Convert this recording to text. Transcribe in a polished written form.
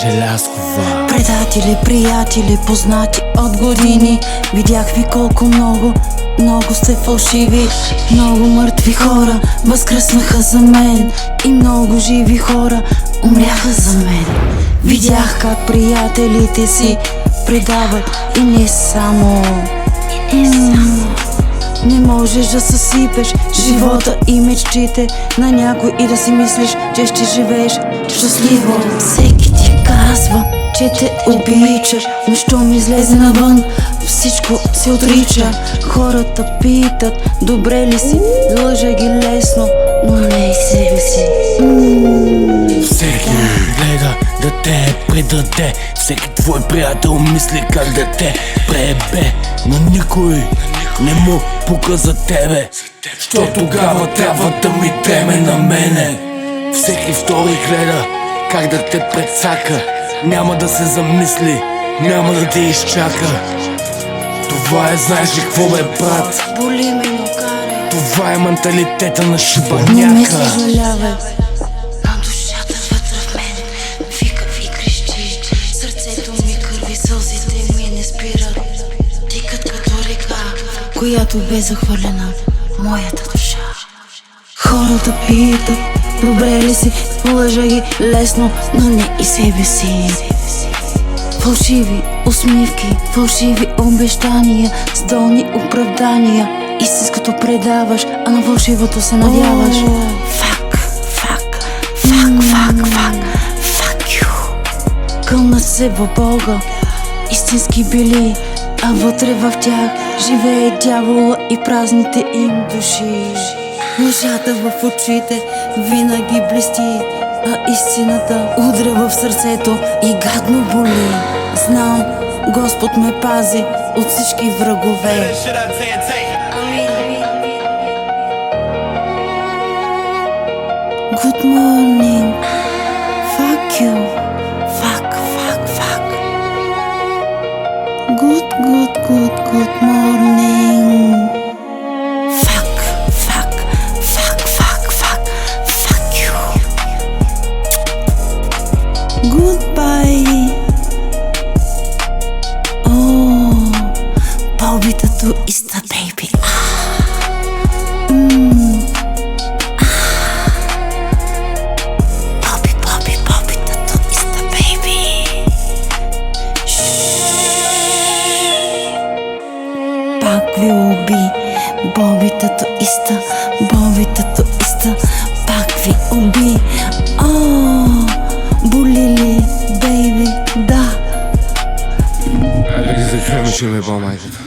Желязкова. Предатели, приятели, познати от години. Видях ви колко много сте фалшиви. Много мъртви хора възкръснаха за мен и много живи хора умряха за мен. Видях как приятелите си предават и не само. Не можеш да съсипеш живота и мечтите на някой и да си мислиш, че ще живееш щастливо. Всеки ти казва, че те обича, но щом излезе навън, всичко се отрича. Хората питат, добре ли си, лъжа ги лесно, но не и себе си. Всеки гледа да те предаде, всеки твой приятел мисли как да те пребе, но никой не му пука за тебе, що тогава трябва да ми теме на мене. Всеки втори гледа как да те прецака, няма да се замисли, няма да те изчака. Това е, знаеш ли какво бе, брат? Боли ме, но карай. Това е менталитета на Не ме шибаняка. съжалявай. А душата вътре в мен вика и крещи. Сърцето ми кърви, сълзите ми не спират. Тикат като река, която бе захвърлена моята душа. Хората питат, добре ли си, лъжа ги лесно, но не и себе си. Фалшиви усмивки, фалшиви обещания, с долни оправдания. Истинското предаваш, а на фалшивото се надяваш. Fuck you. Кълнат се в Бога, истински били, а вътре в тях живее дявола и празните им души. Лъжата в очите винаги блести, а истината удря в сърцето и гадно боли. Знам, Господ ме пази от всички врагове. Good morning. Fuck you. Fuck. Good morning. Fuck you. Goodbye. Oh, Bobby Tattoo is the baby. Bobby Tattoo is the baby. Пак ви уби, Bobby Tattoo is the, пак ви уби. Боли ли, бейби, да. Айде да закриваме, че ме е майката.